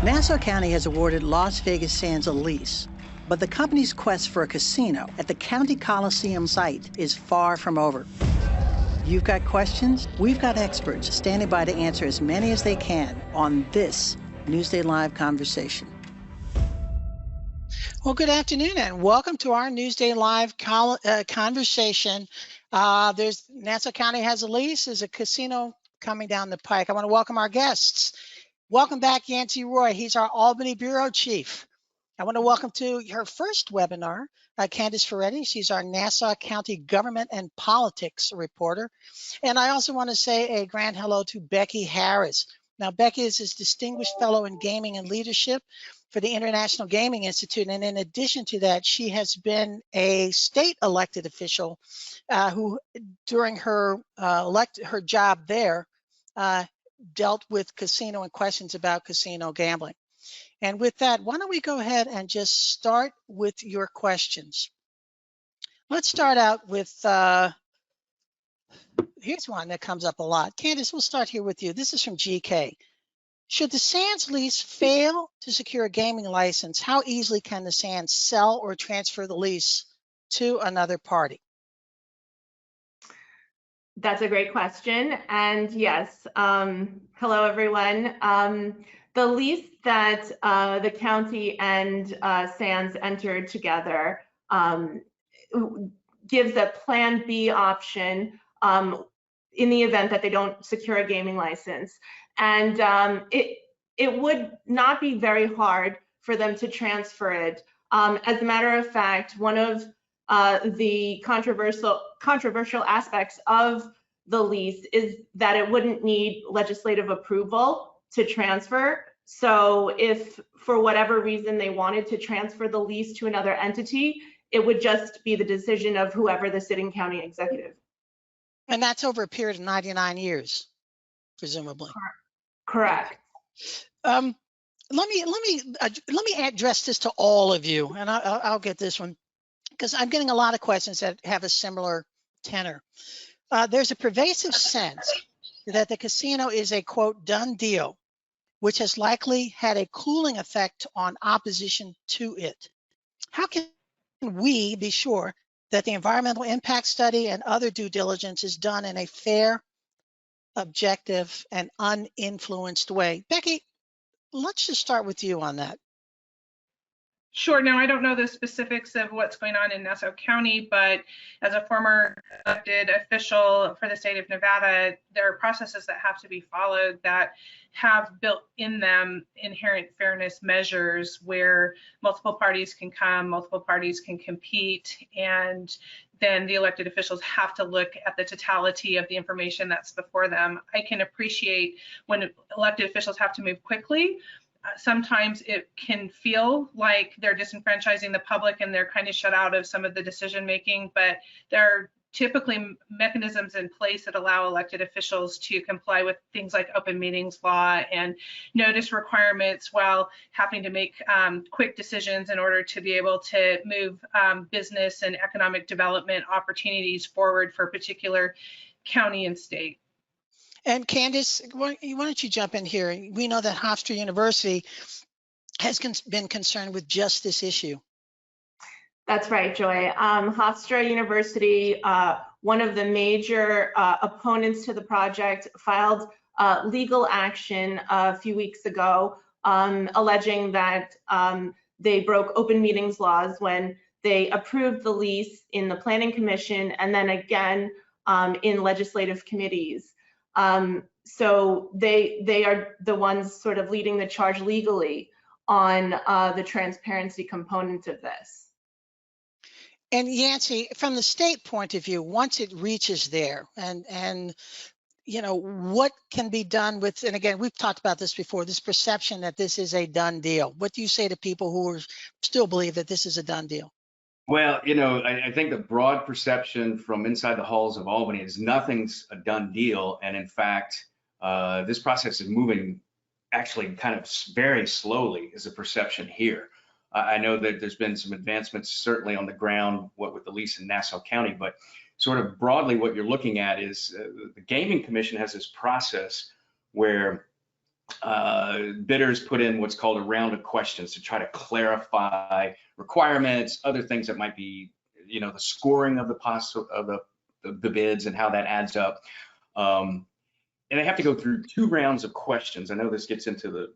Nassau County has awarded Las Vegas Sands a lease, but the company's quest for a casino at the county Coliseum site is far from over. You've got questions? We've got experts standing by to answer as many as they can on this Newsday Live Conversation. Well, good afternoon and welcome to our Newsday Live Conversation. There's Nassau County has a lease. There's a casino coming down the pike. I want to welcome our guests. Welcome back, Yancey Roy. He's our Albany Bureau Chief. I want to welcome to her first webinar, Candace Ferretti. She's our Nassau County Government and Politics reporter. And I also want to say a grand hello to Becky Harris. Now, Becky is a distinguished fellow in gaming and leadership for the International Gaming Institute. And in addition to that, she has been a state elected official who, during her job there, dealt with casino and questions about casino gambling. And with that, why don't we go ahead and just start with your questions. Let's start out with, here's one that comes up a lot. Candace, we'll start here with you. This is from GK. Should the Sands lease fail to secure a gaming license, how easily can the Sands sell or transfer the lease to another party? That's a great question. And yes, hello, everyone. The lease that the county and Sands entered together gives a Plan B option in the event that they don't secure a gaming license. And it would not be very hard for them to transfer it. As a matter of fact, one of the controversial aspects of the lease is that it wouldn't need legislative approval to transfer. So if for whatever reason they wanted to transfer the lease to another entity, it would just be the decision of whoever the sitting county executive. And that's over a period of 99 years, presumably. Correct. Let me address this to all of you, and I'll get this one, because I'm getting a lot of questions that have a similar tenor. There's a pervasive sense that the casino is a, quote, done deal, which has likely had a cooling effect on opposition to it. How can we be sure that the environmental impact study and other due diligence is done in a fair, objective, and uninfluenced way? Becky, let's just start with you on that. Sure. Now, I don't know the specifics of what's going on in Nassau County, but as a former elected official for the state of Nevada, there are processes that have to be followed that have built in them inherent fairness measures where multiple parties can come, multiple parties can compete, and then the elected officials have to look at the totality of the information that's before them. I can appreciate when elected officials have to move quickly. Sometimes it can feel like they're disenfranchising the public and they're kind of shut out of some of the decision making, but there are typically mechanisms in place that allow elected officials to comply with things like open meetings law and notice requirements while having to make quick decisions in order to be able to move business and economic development opportunities forward for a particular county and state. And Candace, why don't you jump in here? We know that Hofstra University has been concerned with just this issue. That's right, Joy. Hofstra University, one of the major opponents to the project, filed legal action a few weeks ago, alleging that they broke open meetings laws when they approved the lease in the Planning Commission and then again in legislative committees. So they are the ones sort of leading the charge legally on the transparency component of this. And Yancey, from the state point of view, once it reaches there, and you know, what can be done with, and again, we've talked about this before, this perception that this is a done deal. What do you say to people who still believe that this is a done deal? Well, you know, I think the broad perception from inside the halls of Albany is nothing's a done deal. And in fact, this process is moving actually kind of very slowly is a perception here. I know that there's been some advancements certainly on the ground, what with the lease in Nassau County, but sort of broadly what you're looking at is the Gaming Commission has this process where bidders put in what's called a round of questions to try to clarify requirements, other things that might be, the scoring of the bids and how that adds up. And they have to go through 2 rounds of questions. I know this gets into the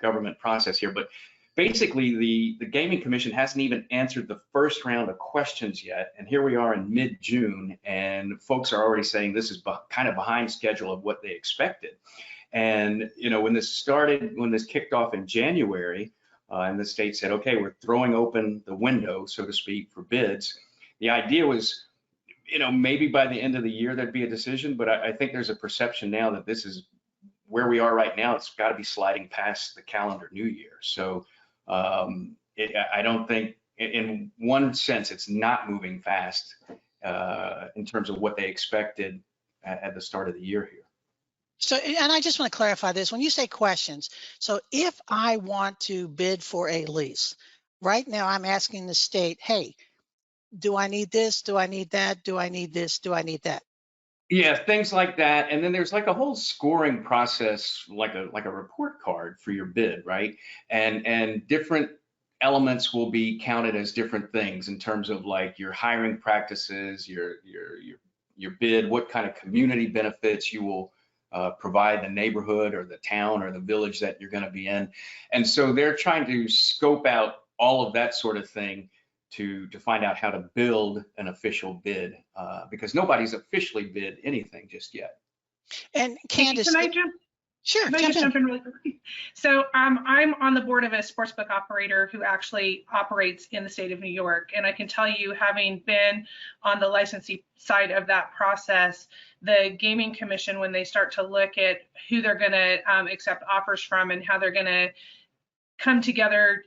government process here, but basically the Gaming Commission hasn't even answered the first round of questions yet. And here we are in mid-June, and folks are already saying this is kind of behind schedule of what they expected. And, when this kicked off in January, and the state said, okay, we're throwing open the window, so to speak, for bids. The idea was, maybe by the end of the year, there'd be a decision, but I think there's a perception now that this is where we are right now. It's got to be sliding past the calendar new year. So I don't think, in one sense, it's not moving fast in terms of what they expected at the start of the year here. So, and I just want to clarify this. When you say questions, so if I want to bid for a lease, right now I'm asking the state, hey, do I need this? Do I need that? Do I need this? Do I need that? Yeah, things like that. And then there's like a whole scoring process, like a report card for your bid, right? And different elements will be counted as different things in terms of like your hiring practices, your bid, what kind of community benefits you will provide the neighborhood or the town or the village that you're going to be in. And so they're trying to scope out all of that sort of thing to find out how to build an official bid, because nobody's officially bid anything just yet. And Candace, can I jump? Sure, Can I just jump in really quickly? So I'm on the board of a sportsbook operator who actually operates in the state of New York. And I can tell you, having been on the licensee side of that process, the Gaming Commission, when they start to look at who they're going to accept offers from and how they're going to come together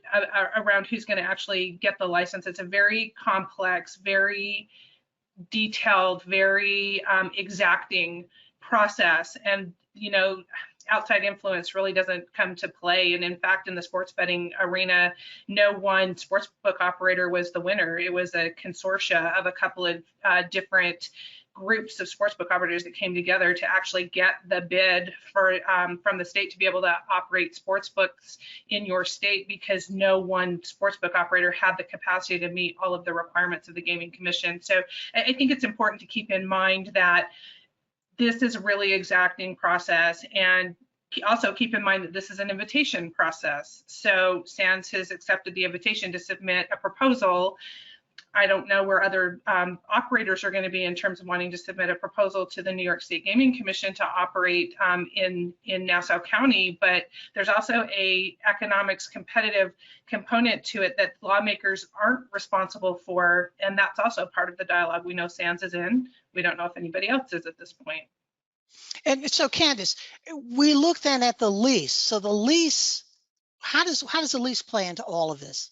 around who's going to actually get the license, it's a very complex, very detailed, very exacting process. And, outside influence really doesn't come to play. And in fact, in the sports betting arena, no one sportsbook operator was the winner. It was a consortia of a couple of different groups of sportsbook operators that came together to actually get the bid for from the state to be able to operate sportsbooks in your state, because no one sportsbook operator had the capacity to meet all of the requirements of the Gaming Commission. So I think it's important to keep in mind that this is a really exacting process, and also keep in mind that this is an invitation process. So SANS has accepted the invitation to submit a proposal. I don't know where other operators are going to be in terms of wanting to submit a proposal to the New York State Gaming Commission to operate in Nassau County, but there's also a economics competitive component to it that lawmakers aren't responsible for, and that's also part of the dialogue. We know SANS is in. We don't know if anybody else is at this point. And so Candace, we look then at the lease. So the lease, how does the lease play into all of this?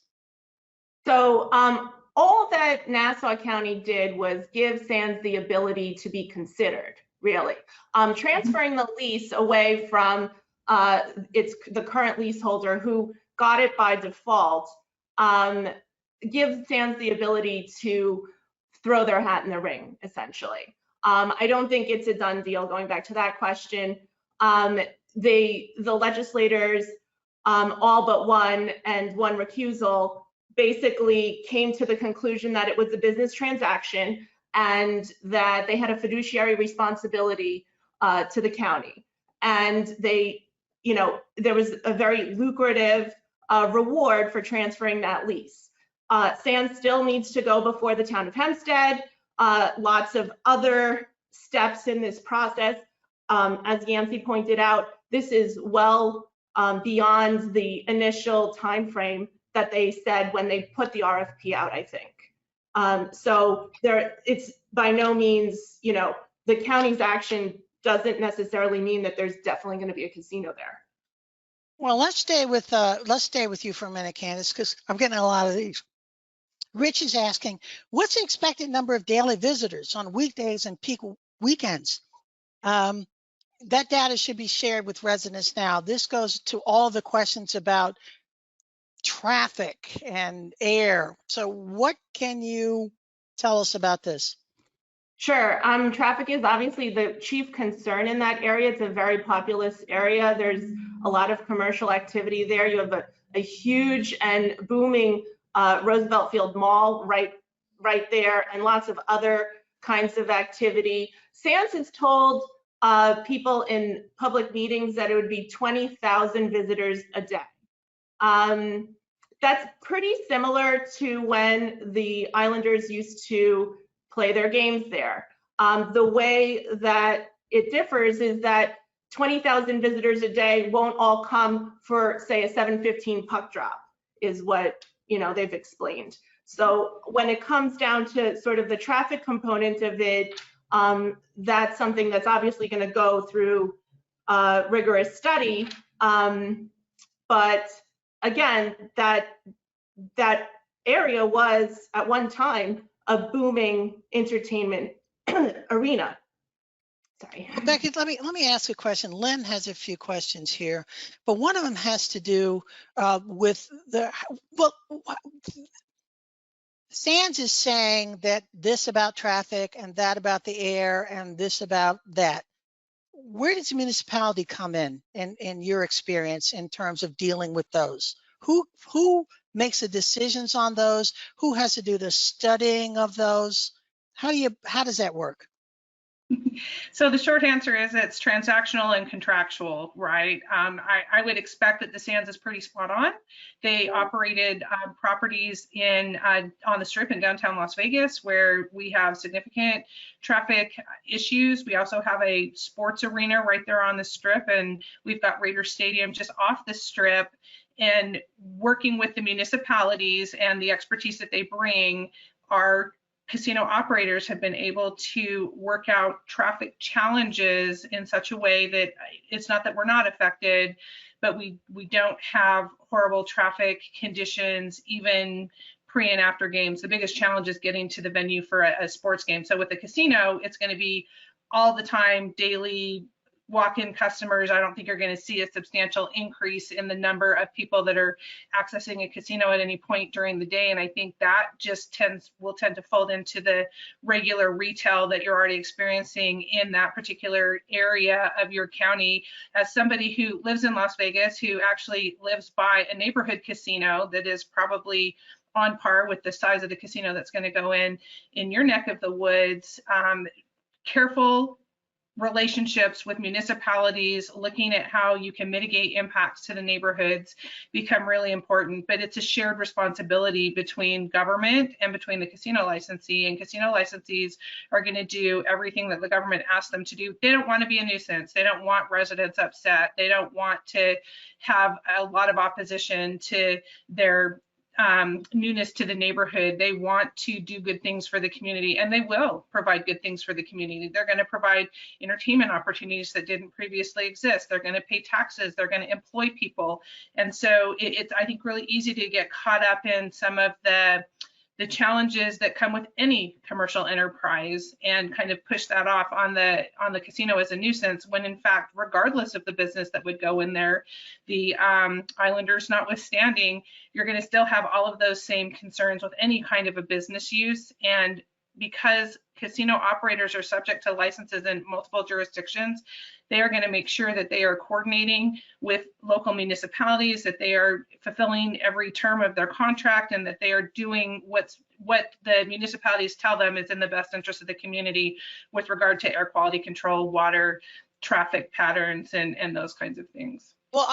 So all that Nassau County did was give SANS the ability to be considered, really. Transferring the lease away from the current leaseholder who got it by default gives SANS the ability to throw their hat in the ring, essentially. I don't think it's a done deal, going back to that question. The legislators, all but one and one recusal, basically came to the conclusion that it was a business transaction and that they had a fiduciary responsibility to the county. And they, there was a very lucrative reward for transferring that lease. SANS still needs to go before the town of Hempstead. Lots of other steps in this process. As Yancey pointed out, this is well beyond the initial time frame that they said when they put the RFP out, I think. So it's by no means, the county's action doesn't necessarily mean that there's definitely going to be a casino there. Well, let's stay with you for a minute, Candace, because I'm getting a lot of these. Rich is asking, what's the expected number of daily visitors on weekdays and peak weekends? That data should be shared with residents now. This goes to all the questions about traffic and air. So what can you tell us about this? Sure. Traffic is obviously the chief concern in that area. It's a very populous area. There's a lot of commercial activity there. You have a huge and booming Roosevelt Field Mall right there, and lots of other kinds of activity. Sands has told people in public meetings that it would be 20,000 visitors a day. That's pretty similar to when the Islanders used to play their games there. The way that it differs is that 20,000 visitors a day won't all come for, say, a 7:15 puck drop, is what they've explained. So when it comes down to sort of the traffic component of it, that's something that's obviously going to go through rigorous study. But again, that area was at one time a booming entertainment arena. Sorry. Becky, let me ask a question. Lynn has a few questions here, but one of them has to do with Sands is saying that this about traffic and that about the air and this about that. Where does the municipality come in your experience in terms of dealing with those? Who makes the decisions on those? Who has to do the studying of those? How does that work? So the short answer is it's transactional and contractual, right? I would expect that the Sands is pretty spot on. They operated properties on the Strip in downtown Las Vegas, where we have significant traffic issues. We also have a sports arena right there on the Strip, and we've got Raider Stadium just off the Strip. And working with the municipalities and the expertise that they bring, our casino operators have been able to work out traffic challenges in such a way that it's not that we're not affected, but we don't have horrible traffic conditions even pre and after games. The biggest challenge is getting to the venue for a sports game. So with the casino, it's going to be all the time, daily walk-in customers. I don't think you're going to see a substantial increase in the number of people that are accessing a casino at any point during the day. And I think that just will tend to fold into the regular retail that you're already experiencing in that particular area of your county. As somebody who lives in Las Vegas, who actually lives by a neighborhood casino that is probably on par with the size of the casino that's going to go in your neck of the woods, careful relationships with municipalities, looking at how you can mitigate impacts to the neighborhoods become really important. But it's a shared responsibility between government and between the casino licensee, and casino licensees are going to do everything that the government asks them to do. They don't want to be a nuisance. They don't want residents upset. They don't want to have a lot of opposition to their newness to the neighborhood. They want to do good things for the community, and they will provide good things for the community. They're going to provide entertainment opportunities that didn't previously exist. They're going to pay taxes. They're going to employ people. And so it's, I think, really easy to get caught up in some of the challenges that come with any commercial enterprise and kind of push that off on the casino as a nuisance, when in fact, regardless of the business that would go in there, the Islanders notwithstanding, you're going to still have all of those same concerns with any kind of a business use. And because casino operators are subject to licenses in multiple jurisdictions, they are going to make sure that they are coordinating with local municipalities, that they are fulfilling every term of their contract, and that they are doing what the municipalities tell them is in the best interest of the community with regard to air quality control, water, traffic patterns, and those kinds of things. Well,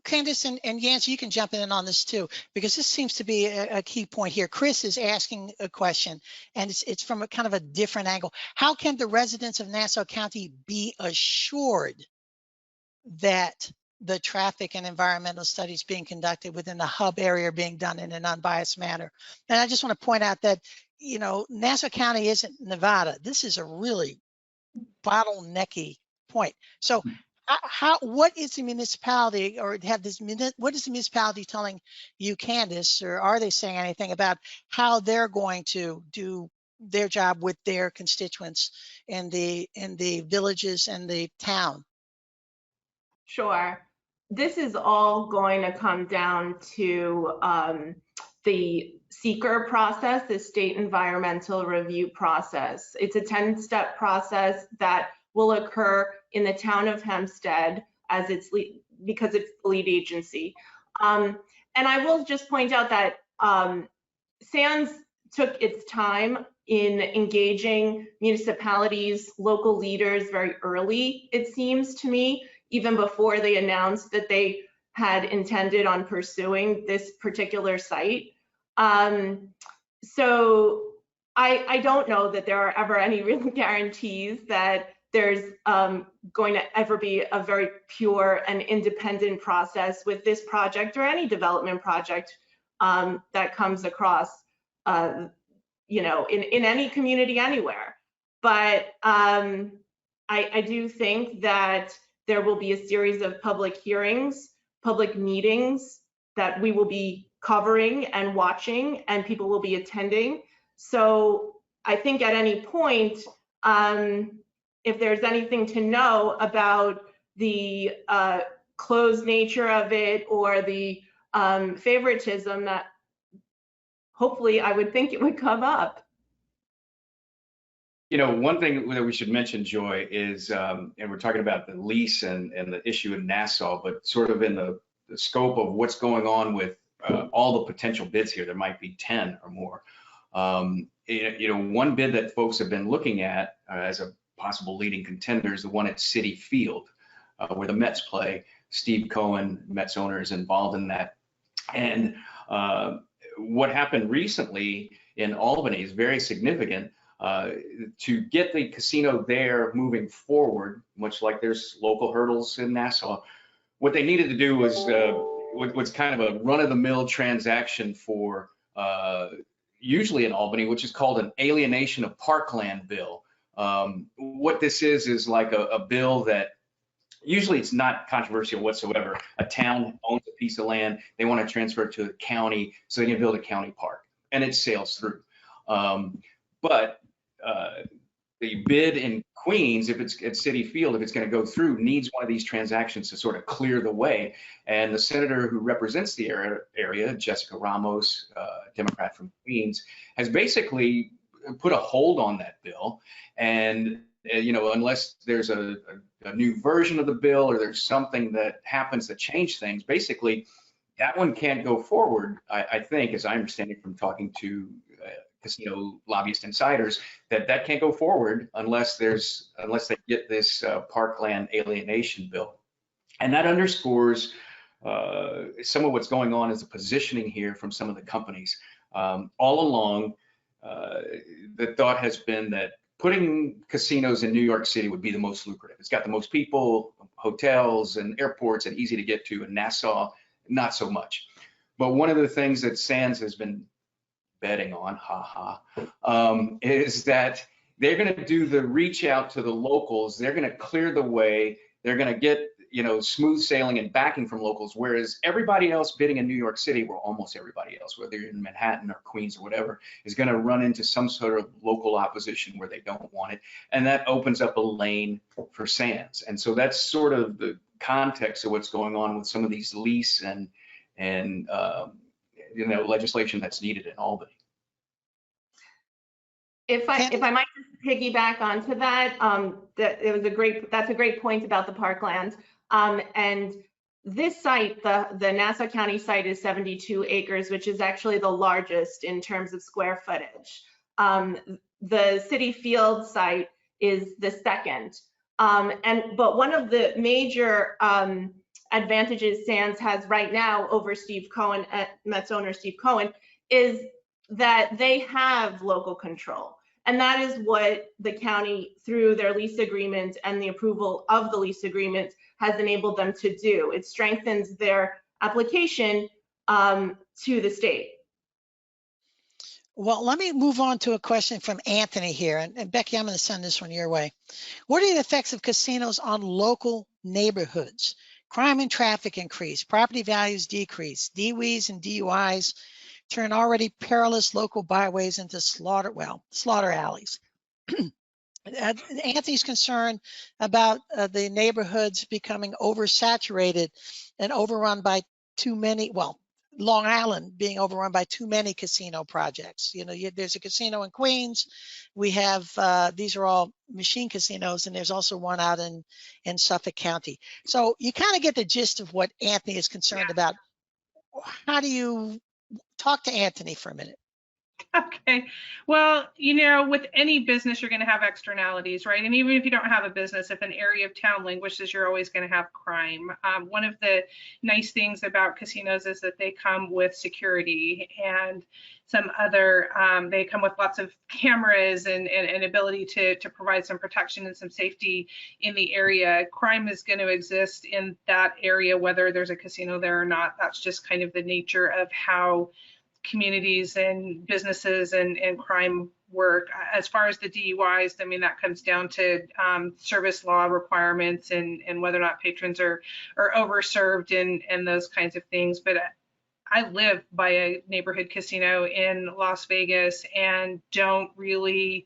Candace and Yancey, you can jump in on this too, because this seems to be a key point here. Chris is asking a question, and it's from a kind of a different angle. How can the residents of Nassau County be assured that the traffic and environmental studies being conducted within the hub area are being done in an unbiased manner? And I just want to point out that, Nassau County isn't Nevada. This is a really bottlenecky point. So what is the municipality, or what is the municipality telling you, Candace, or are they saying anything about how they're going to do their job with their constituents in the villages and the town? Sure. This is all going to come down to the seeker process, the state environmental review process. It's a 10-step process that will occur in the town of Hempstead. as because it's the lead agency. And I will just point out that SANS took its time in engaging municipalities, local leaders very early, it seems to me, even before they announced that they had intended on pursuing this particular site. So I don't know that there are ever any real guarantees that there's going to ever be a very pure and independent process with this project or any development project that comes across, you know, in any community anywhere. But I do think that there will be a series of public hearings, public meetings that we will be covering and watching, and people will be attending. So I think at any point, if there's anything to know about the closed nature of it or the favoritism, that hopefully I would think it would come up. You know, one thing that we should mention, Joy, is, and we're talking about the lease and the issue in Nassau, but sort of in the scope of what's going on with all the potential bids here, there might be 10 or more. You know, one bid that folks have been looking at as a possible leading contender is the one at Citi Field, where the Mets play. Steve Cohen, Mets owner, is involved in that. And what happened recently in Albany is very significant. To get the casino there moving forward, much like there's local hurdles in Nassau, what they needed to do was kind of a run-of-the-mill transaction for usually in Albany, which is called an alienation of Parkland Bill. What this is like a bill that usually it's not controversial whatsoever. A town owns a piece of land, they want to transfer it to the county so they can build a county park, and it sails through. But the bid in Queens, if it's at Citi Field, if it's going to go through, needs one of these transactions to sort of clear the way. And the senator who represents the area, Jessica Ramos, Democrat from Queens, has basically put a hold on that bill. And you know, unless there's a new version of the bill or there's something that happens to change things, basically that one can't go forward. I think, as I understand it from talking to casino lobbyist insiders, that can't go forward unless they get this Parkland alienation bill. And that underscores some of what's going on as a positioning here from some of the companies. All along, the thought has been that putting casinos in New York City would be the most lucrative. It's got the most people, hotels and airports, and easy to get to. In Nassau, not so much. But one of the things that SANS has been betting on, is that they're going to do the reach out to the locals. They're going to clear the way. They're going to get, you know, smooth sailing and backing from locals, whereas everybody else bidding in New York City, or almost everybody else, whether you're in Manhattan or Queens or whatever, is going to run into some sort of local opposition where they don't want it. And that opens up a lane for SANS. And so that's sort of the context of what's going on with some of these lease and you know, legislation that's needed in Albany. If I might just piggyback onto that, that's a great point about the parkland. And this site, the Nassau County site, is 72 acres, which is actually the largest in terms of square footage. The Citi Field site is the second. But one of the major advantages SANS has right now over Steve Cohen, Mets owner Steve Cohen, is that they have local control. And that is what the county, through their lease agreement and the approval of the lease agreement, has enabled them to do. It strengthens their application to the state. Well, let me move on to a question from Anthony here. And Becky, I'm going to send this one your way. What are the effects of casinos on local neighborhoods? Crime and traffic increase, property values decrease, DWIs and DUIs turn already perilous local byways into slaughter alleys. Anthony's concerned about the neighborhoods becoming oversaturated and overrun by too many, well, Long Island being overrun by too many casino projects. You know, there's a casino in Queens. We have, these are all machine casinos, and there's also one out in Suffolk County. So you kind of get the gist of what Anthony is concerned about. How do you talk to Anthony for a minute? Okay. Well, you know, with any business, you're going to have externalities, right? And even if you don't have a business, if an area of town languishes, you're always going to have crime. One of the nice things about casinos is that they come with security and some other, they come with lots of cameras and ability to provide some protection and some safety in the area. Crime is going to exist in that area, whether there's a casino there or not. That's just kind of the nature of how communities and businesses and crime work. As far as the DUIs, I mean, that comes down to service law requirements and whether or not patrons are overserved and those kinds of things. But I live by a neighborhood casino in Las Vegas and don't really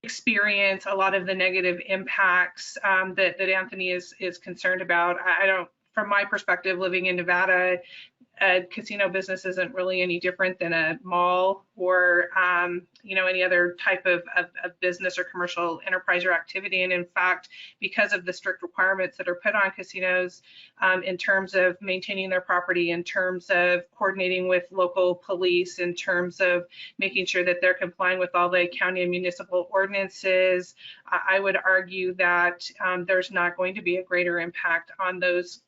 experience a lot of the negative impacts that Anthony is concerned about. I don't, from my perspective, living in Nevada, a casino business isn't really any different than a mall or you know, any other type of business or commercial enterprise or activity. And in fact, because of the strict requirements that are put on casinos in terms of maintaining their property, in terms of coordinating with local police, in terms of making sure that they're complying with all the county and municipal ordinances, I would argue that there's not going to be a greater impact on those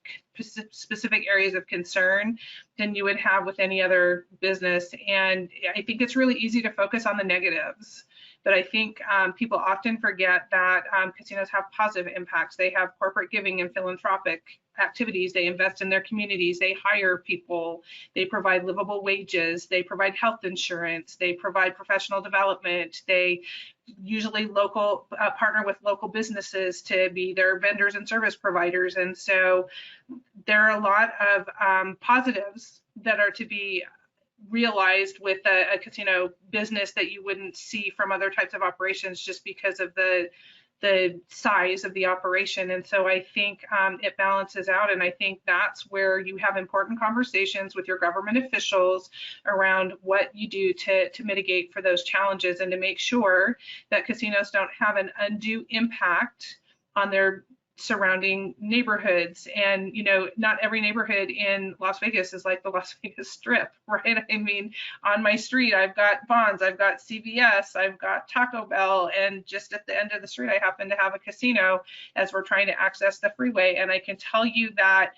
specific areas of concern than you would have with any other business. And I think it's really easy to focus on the negatives, but I think people often forget that casinos have positive impacts. They have corporate giving and philanthropic activities. They invest in their communities. They hire people. They provide livable wages. They provide health insurance. They provide professional development. They usually partner with local businesses to be their vendors and service providers. And so there are a lot of positives that are to be realized with a casino business that you wouldn't see from other types of operations just because of the size of the operation. And so I think it balances out. And I think that's where you have important conversations with your government officials around what you do to mitigate for those challenges and to make sure that casinos don't have an undue impact on their surrounding neighborhoods. And, you know, not every neighborhood in Las Vegas is like the Las Vegas Strip, right? I mean, on my street, I've got Vons, I've got CVS, I've got Taco Bell, and just at the end of the street, I happen to have a casino as we're trying to access the freeway. And I can tell you that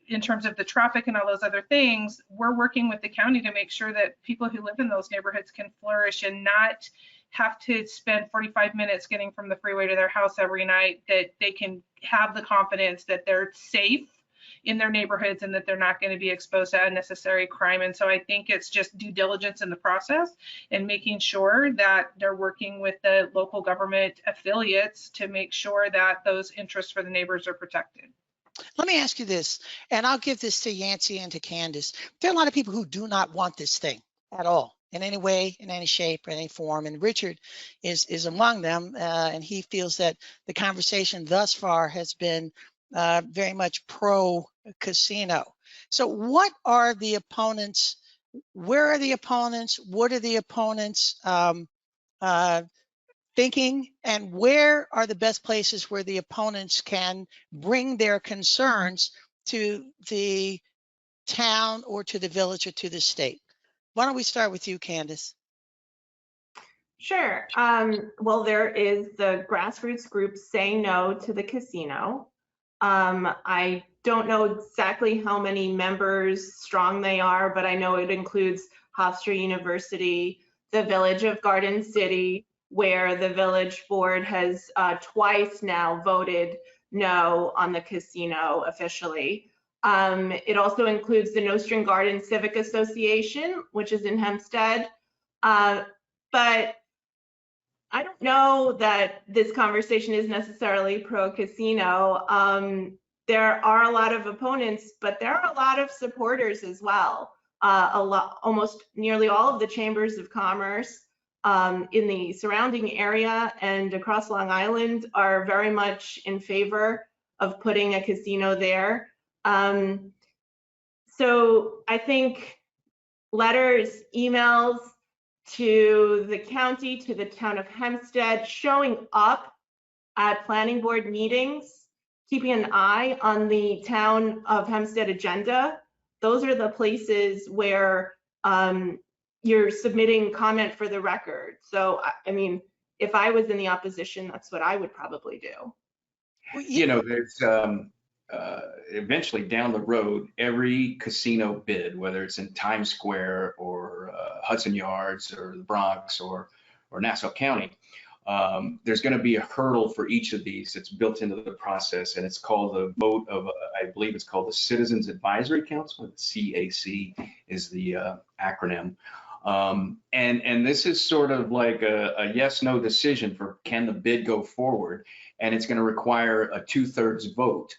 in terms of the traffic and all those other things, we're working with the county to make sure that people who live in those neighborhoods can flourish and not have to spend 45 minutes getting from the freeway to their house every night, that they can have the confidence that they're safe in their neighborhoods and that they're not going to be exposed to unnecessary crime. And so I think it's just due diligence in the process and making sure that they're working with the local government affiliates to make sure that those interests for the neighbors are protected. Let me ask you this, and I'll give this to Yancey and to Candace. There are a lot of people who do not want this thing at all, in any way, in any shape, or any form. And Richard is among them, and he feels that the conversation thus far has been very much pro-casino. So what are the opponents? Where are the opponents? What are the opponents thinking? And where are the best places where the opponents can bring their concerns to the town or to the village or to the state? Why don't we start with you, Candace? Sure. Well, there is the grassroots group Say No to the Casino. I don't know exactly how many members strong they are, but I know it includes Hofstra University, the Village of Garden City, where the village board has twice now voted no on the casino officially. It also includes the No String Garden Civic Association, which is in Hempstead. But I don't know that this conversation is necessarily pro-casino. There are a lot of opponents, but there are a lot of supporters as well. Almost nearly all of the chambers of commerce in the surrounding area and across Long Island are very much in favor of putting a casino there. So I think letters, emails to the county, to the town of Hempstead, showing up at planning board meetings, keeping an eye on the town of Hempstead agenda. Those are the places where you're submitting comment for the record. So, I mean, if I was in the opposition, that's what I would probably do. You know, there's eventually down the road, every casino bid, whether it's in Times Square or Hudson Yards or the Bronx or Nassau County, there's going to be a hurdle for each of these that's built into the process, and it's called the vote of, I believe it's called the Citizens Advisory Council. CAC is the acronym. And this is sort of like a yes/no decision for can the bid go forward, and it's going to require a 2/3 vote.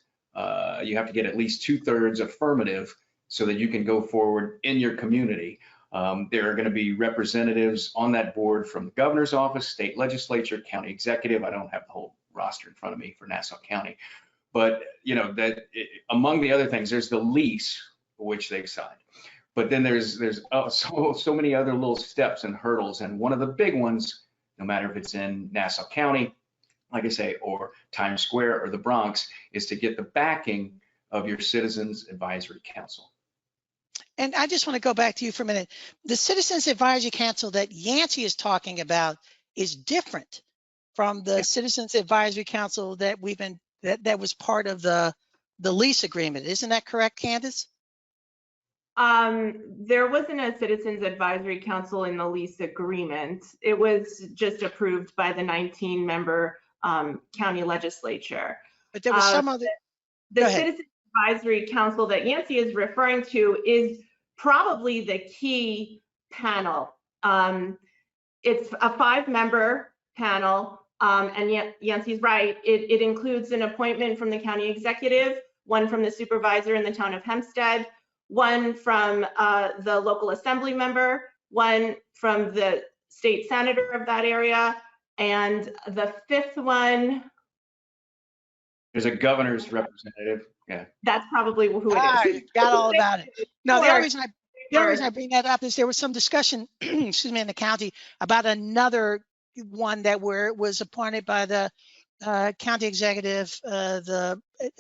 You have to get at least 2/3 affirmative so that you can go forward in your community. There are going to be representatives on that board from the governor's office, state legislature, county executive. I don't have the whole roster in front of me for Nassau County, but you know that among the other things, there's the lease, which they've signed. But then there's so many other little steps and hurdles, and one of the big ones, no matter if it's in Nassau County, like I say, or Times Square or the Bronx, is to get the backing of your Citizens Advisory Council. And I just want to go back to you for a minute. The Citizens Advisory Council that Yancey is talking about is different from the Citizens Advisory Council that that was part of the lease agreement. Isn't that correct, Candace? There wasn't a Citizens Advisory Council in the lease agreement. It was just approved by the 19-member county legislature. But there was some other. The Citizens Advisory Council that Yancey is referring to is probably the key panel. It's a 5-member panel, and Yancey's right. It includes an appointment from the county executive, one from the supervisor in the town of Hempstead, one from the local assembly member, one from the state senator of that area, and the 5th one. There's a governor's representative. Yeah. That's probably who it is. You got all about it. No, the only reason I bring that up is there was some discussion, excuse me, in the county about another one that was appointed by the county executive,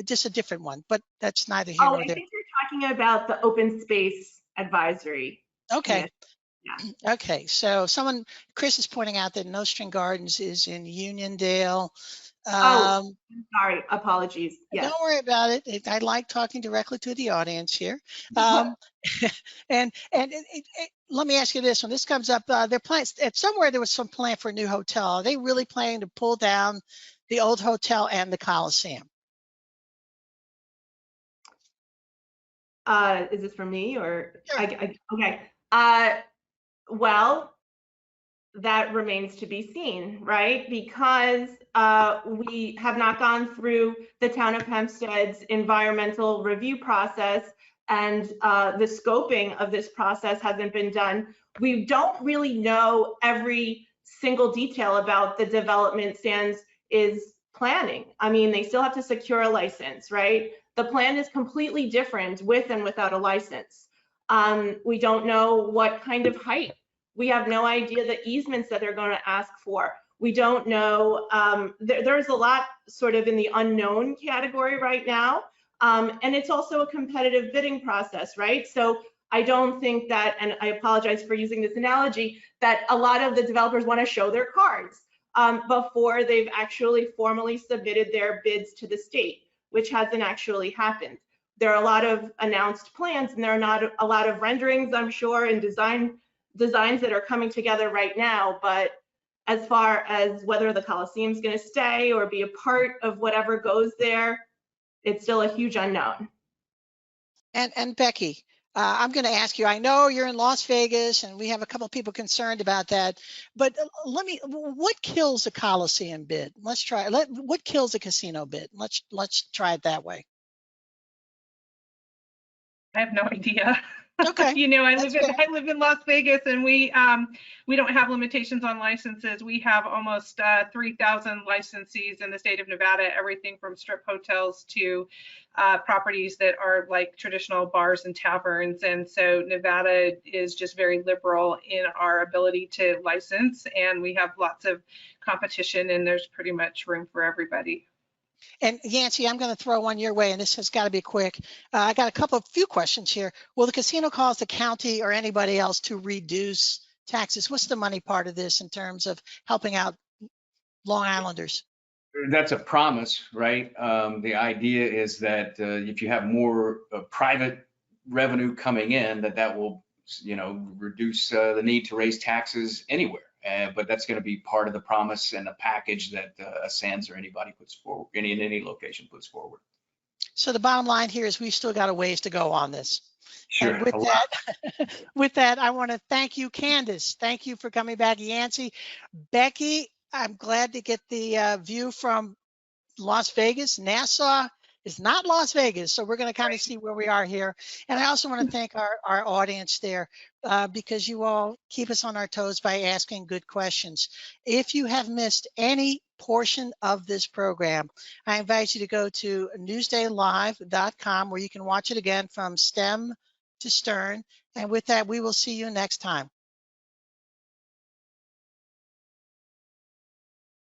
just a different one, but that's neither here nor there. I think you're talking about the open space advisory. Okay. Yeah. Okay. So Chris is pointing out that No String Gardens is in Uniondale. Sorry, apologies. Yes. Don't worry about it. I like talking directly to the audience here. And let me ask you this: when this comes up, they're planning somewhere. There was some plan for a new hotel. Are they really planning to pull down the old hotel and the Coliseum? Is this for me or? Sure. Okay. Well, that remains to be seen, right? Because we have not gone through the town of Hempstead's environmental review process, and the scoping of this process hasn't been done. We don't really know every single detail about the development Sands is planning. I mean, they still have to secure a license, right? The plan is completely different with and without a license. We don't know what kind of height. We have no idea the easements that they're going to ask for. We don't know. There's a lot sort of in the unknown category right now. And it's also a competitive bidding process, right? So I don't think that, and I apologize for using this analogy, that a lot of the developers want to show their cards before they've actually formally submitted their bids to the state, which hasn't actually happened. There are a lot of announced plans, and there are not a lot of renderings, I'm sure, and designs that are coming together right now. But as far as whether the Coliseum is going to stay or be a part of whatever goes there, it's still a huge unknown. And Becky, I'm going to ask you, I know you're in Las Vegas and we have a couple of people concerned about that, but what kills a Coliseum bid? Let's try, what kills a casino bid? Let's try it that way. I have no idea. Okay. You know, I That's live in Las Vegas, and we don't have limitations on licenses. We have almost 3,000 licensees in the state of Nevada, everything from strip hotels to properties that are like traditional bars and taverns. And so Nevada is just very liberal in our ability to license, and we have lots of competition, and there's pretty much room for everybody. And Yancey, I'm going to throw one your way, and this has got to be quick. I got a few questions here. Will the casino cause the county or anybody else to reduce taxes? What's the money part of this in terms of helping out Long Islanders? That's a promise, right? The idea is that if you have more private revenue coming in, that will, reduce the need to raise taxes anywhere. But that's going to be part of the promise and the package that Sands or anybody puts forward, any location puts forward. So the bottom line here is we've still got a ways to go on this. Sure. And with that, I want to thank you, Candace. Thank you for coming back, Yancey. Becky, I'm glad to get the view from Las Vegas. Nassau is not Las Vegas, so we're going to kind of see where we are here. And I also want to thank our audience there because you all keep us on our toes by asking good questions. If you have missed any portion of this program, I invite you to go to newsdaylive.com where you can watch it again from stem to stern. And with that, we will see you next time.